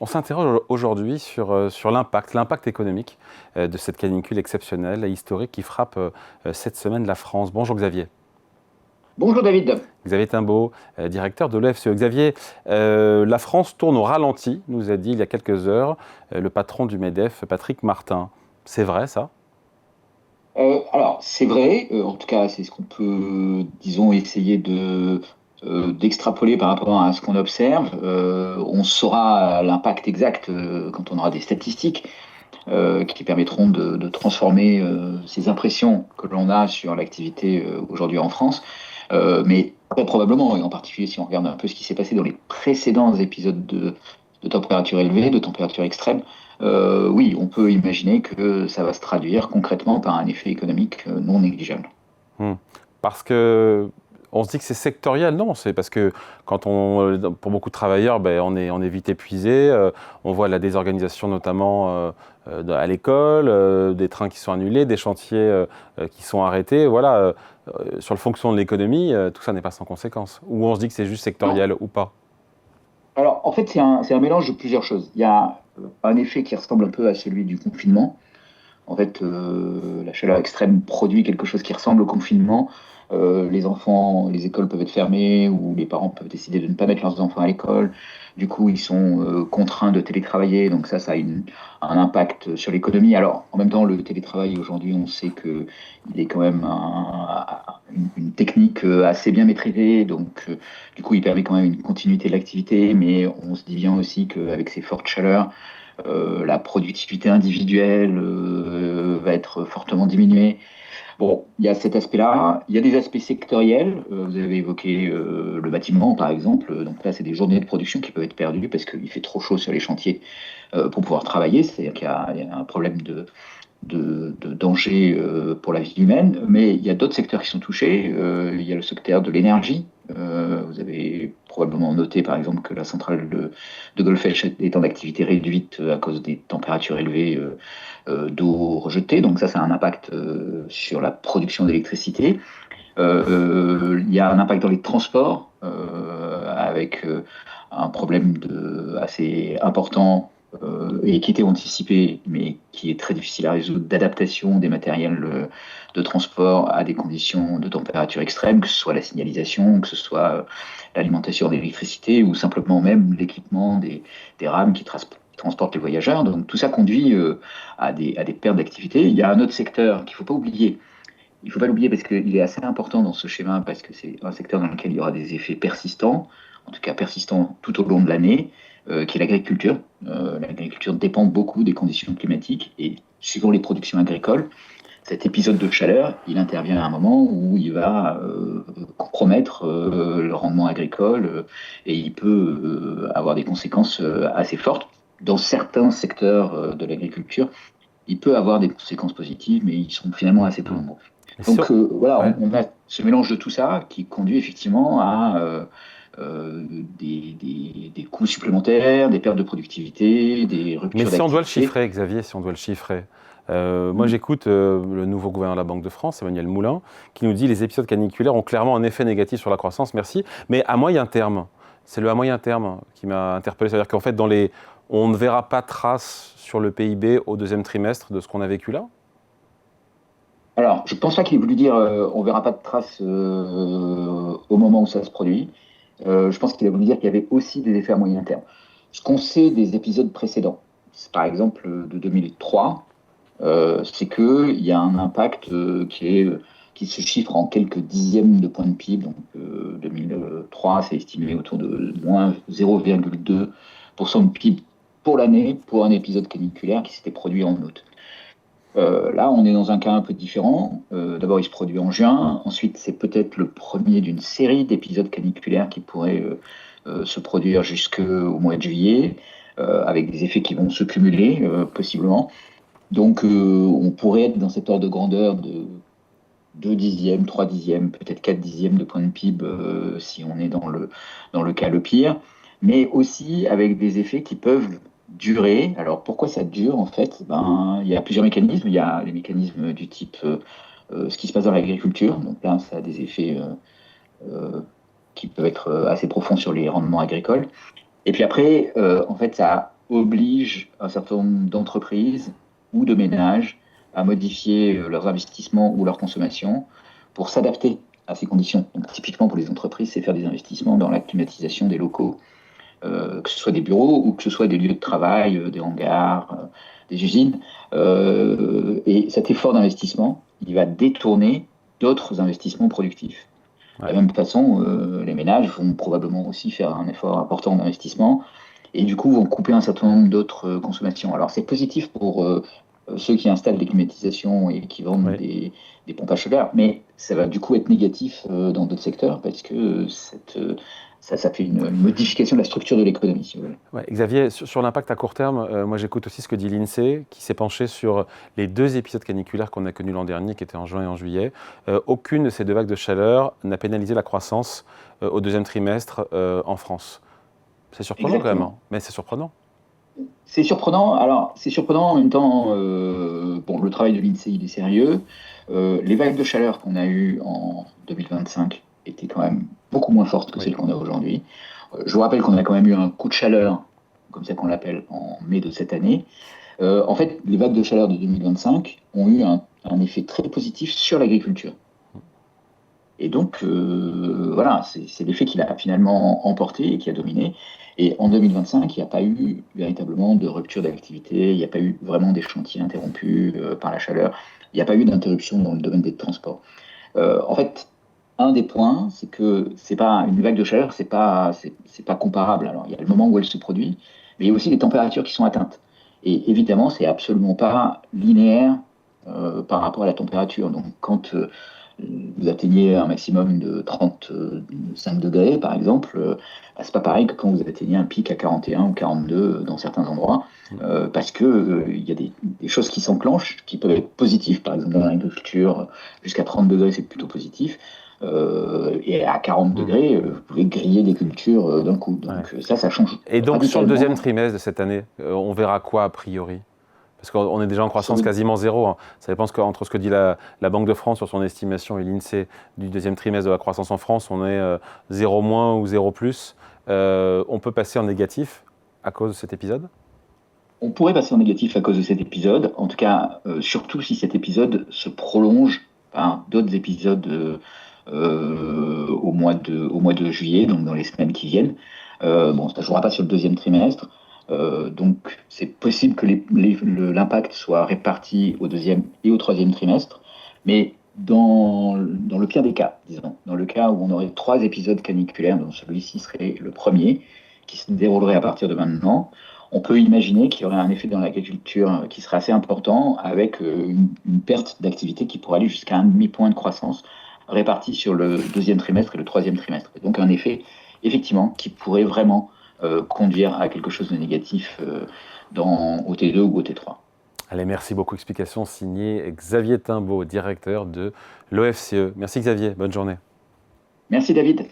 On s'interroge aujourd'hui sur l'impact économique de cette canicule exceptionnelle et historique qui frappe cette semaine la France. Bonjour Xavier. Bonjour David. Xavier Timbaud, directeur de l'OFCE. Xavier, la France tourne au ralenti, nous a dit il y a quelques heures le patron du MEDEF, Patrick Martin. C'est vrai ça? Alors, c'est vrai, en tout cas, c'est ce qu'on peut, disons, essayer d'extrapoler par rapport à ce qu'on observe. On saura l'impact exact quand on aura des statistiques qui permettront de transformer ces impressions que l'on a sur l'activité aujourd'hui en France. Mais très probablement, et en particulier si on regarde un peu ce qui s'est passé dans les précédents épisodes de température élevée, de température extrême, oui, on peut imaginer que ça va se traduire concrètement par un effet économique non négligeable. Hmm. Parce que on se dit que c'est sectoriel, non? C'est parce que pour beaucoup de travailleurs, ben, on est vite épuisé. On voit la désorganisation notamment à l'école, des trains qui sont annulés, des chantiers qui sont arrêtés. Voilà, sur le fonctionnement de l'économie, tout ça n'est pas sans conséquence. Ou on se dit que c'est juste Non. sectoriel ou pas. Alors, en fait, c'est un mélange de plusieurs choses. Il y a un effet qui ressemble un peu à celui du confinement. En fait, la chaleur extrême produit quelque chose qui ressemble au confinement. Les enfants, les écoles peuvent être fermées ou les parents peuvent décider de ne pas mettre leurs enfants à l'école. Du coup, ils sont contraints de télétravailler. Donc ça a un impact sur l'économie. Alors, en même temps, le télétravail, aujourd'hui, on sait que il est quand même une technique assez bien maîtrisée. Donc, du coup, il permet quand même une continuité de l'activité. Mais on se dit bien aussi qu'avec ces fortes chaleurs, la productivité individuelle va être fortement diminuée. Bon, il y a cet aspect-là. Il y a des aspects sectoriels. Vous avez évoqué le bâtiment, par exemple. Donc là, c'est des journées de production qui peuvent être perdues parce qu'il fait trop chaud sur les chantiers pour pouvoir travailler. C'est-à-dire qu'il y a un problème de danger pour la vie humaine. Mais il y a d'autres secteurs qui sont touchés. Il y a le secteur de l'énergie. Vous avez probablement noté, par exemple, que la centrale de Golfech est en activité réduite à cause des températures élevées d'eau rejetée. Donc ça a un impact sur la production d'électricité. Il y a un impact dans les transports avec un problème assez important et qui était anticipé, mais qui est très difficile à résoudre, d'adaptation des matériels de transport à des conditions de température extrême, que ce soit la signalisation, que ce soit l'alimentation d'électricité ou simplement même l'équipement des rames qui transportent les voyageurs. Donc tout ça conduit à des pertes d'activité. Il y a un autre secteur qu'il ne faut pas oublier. Il ne faut pas l'oublier parce qu'il est assez important dans ce schéma, parce que c'est un secteur dans lequel il y aura des effets persistants, en tout cas persistants tout au long de l'année, qui est l'agriculture. L'agriculture dépend beaucoup des conditions climatiques et suivant les productions agricoles, cet épisode de chaleur, il intervient à un moment où il va compromettre le rendement agricole et il peut avoir des conséquences assez fortes. Dans certains secteurs de l'agriculture, il peut avoir des conséquences positives, mais ils sont finalement assez peu Hmm. nombreux. Et Donc voilà, ouais. on a ce mélange de tout ça qui conduit effectivement à des coûts supplémentaires, des pertes de productivité, des Mais ruptures si on doit le d'activité. chiffrer, Xavier, si on doit le chiffrer, moi Mm. j'écoute le nouveau gouverneur de la Banque de France, Emmanuel Moulin, qui nous dit que les épisodes caniculaires ont clairement un effet négatif sur la croissance, merci, mais à moyen terme. C'est le à moyen terme qui m'a interpellé. C'est-à-dire qu'en fait, on ne verra pas trace sur le PIB au deuxième trimestre de ce qu'on a vécu là? Alors, je ne pense pas qu'il ait voulu dire on verra pas de traces au moment où ça se produit. Je pense qu'il a voulu dire qu'il y avait aussi des effets à moyen terme. Ce qu'on sait des épisodes précédents, c'est par exemple de 2003, c'est qu'il y a un impact qui se chiffre en quelques dixièmes de points de PIB. Donc 2003, c'est estimé autour de moins 0,2% de PIB pour l'année pour un épisode caniculaire qui s'était produit en août. Là, on est dans un cas un peu différent. D'abord, il se produit en juin. Ensuite, c'est peut-être le premier d'une série d'épisodes caniculaires qui pourraient se produire jusqu'au mois de juillet, avec des effets qui vont se cumuler, possiblement. Donc, on pourrait être dans cet ordre de grandeur de 2 dixièmes, 3 dixièmes, peut-être 4 dixièmes de point de PIB si on est dans le cas le pire, mais aussi avec des effets qui peuvent durer. Alors pourquoi ça dure en fait? Ben, il y a plusieurs mécanismes. Il y a les mécanismes du type ce qui se passe dans l'agriculture. Donc là, ça a des effets qui peuvent être assez profonds sur les rendements agricoles. Et puis après, en fait, ça a oblige un certain nombre d'entreprises ou de ménages à modifier leurs investissements ou leur consommation pour s'adapter à ces conditions. Donc, typiquement pour les entreprises, c'est faire des investissements dans la climatisation des locaux, que ce soit des bureaux ou que ce soit des lieux de travail, des hangars, des usines. Et cet effort d'investissement, il va détourner d'autres investissements productifs. De Ouais. la même façon, les ménages vont probablement aussi faire un effort important d'investissement et du coup vont couper un certain nombre d'autres consommations. Alors c'est positif pour ceux qui installent des climatisations et qui vendent Ouais. des pompes à chaleur, mais ça va du coup être négatif dans d'autres secteurs parce que ça fait une modification de la structure de l'économie, si vous voulez. Ouais. Xavier, sur l'impact à court terme, moi j'écoute aussi ce que dit l'INSEE, qui s'est penché sur les 2 épisodes caniculaires qu'on a connus l'an dernier, qui étaient en juin et en juillet. Aucune de ces 2 vagues de chaleur n'a pénalisé la croissance au 2e trimestre en France. C'est surprenant quand même, hein, Exactement. mais c'est surprenant. C'est surprenant. Alors, c'est surprenant en même temps. Bon, le travail de l'INSEE, il est sérieux. Les vagues de chaleur qu'on a eues en 2025 étaient quand même beaucoup moins fortes que Oui. celles qu'on a aujourd'hui. Je vous rappelle qu'on a quand même eu un coup de chaleur, comme ça qu'on l'appelle, en mai de cette année. En fait, les vagues de chaleur de 2025 ont eu un effet très positif sur l'agriculture. Et donc, voilà, c'est l'effet qu'il a finalement emporté et qui a dominé. Et en 2025, il n'y a pas eu véritablement de rupture d'activité, il n'y a pas eu vraiment des chantiers interrompus par la chaleur, il n'y a pas eu d'interruption dans le domaine des transports. En fait, un des points, c'est que c'est pas une vague de chaleur, c'est pas comparable. Alors, il y a le moment où elle se produit, mais il y a aussi les températures qui sont atteintes. Et évidemment, c'est absolument pas linéaire par rapport à la température. Donc, quand vous atteignez un maximum de 35 degrés, par exemple, bah, c'est pas pareil que quand vous atteignez un pic à 41 ou 42 dans certains endroits, parce que il y a des choses qui s'enclenchent, qui peuvent être positives, par exemple dans l'agriculture, jusqu'à 30 degrés, c'est plutôt positif. Et à 40 Mmh. degrés, vous pouvez griller des cultures d'un coup. Ouais. Donc ça change Et donc sur le 2e radicalement. trimestre de cette année, on verra quoi a priori? Parce qu'on est déjà en Sur croissance le, quasiment zéro, hein. Ça dépend entre ce que dit la Banque de France sur son estimation et l'INSEE du 2e trimestre de la croissance en France. On est 0 moins ou 0 plus. On peut passer en négatif à cause de cet épisode? On pourrait passer en négatif à cause de cet épisode, en tout cas, surtout si cet épisode se prolonge par d'autres épisodes au mois de juillet, donc dans les semaines qui viennent. Bon, ça ne jouera pas sur le 2e trimestre, donc c'est possible que l'impact soit réparti au 2e et au 3e trimestre, mais dans le pire des cas, disons, dans le cas où on aurait 3 épisodes caniculaires, dont celui-ci serait le premier, qui se déroulerait à partir de maintenant, on peut imaginer qu'il y aurait un effet dans l'agriculture qui serait assez important, avec une perte d'activité qui pourrait aller jusqu'à un demi-point de croissance réparti sur le 2e trimestre et le 3e trimestre. Et donc un effet, effectivement, qui pourrait vraiment conduire à quelque chose de négatif au T2 ou au T3. Allez, merci beaucoup. Explication signée Xavier Timbaud, directeur de l'OFCE. Merci Xavier, bonne journée. Merci David.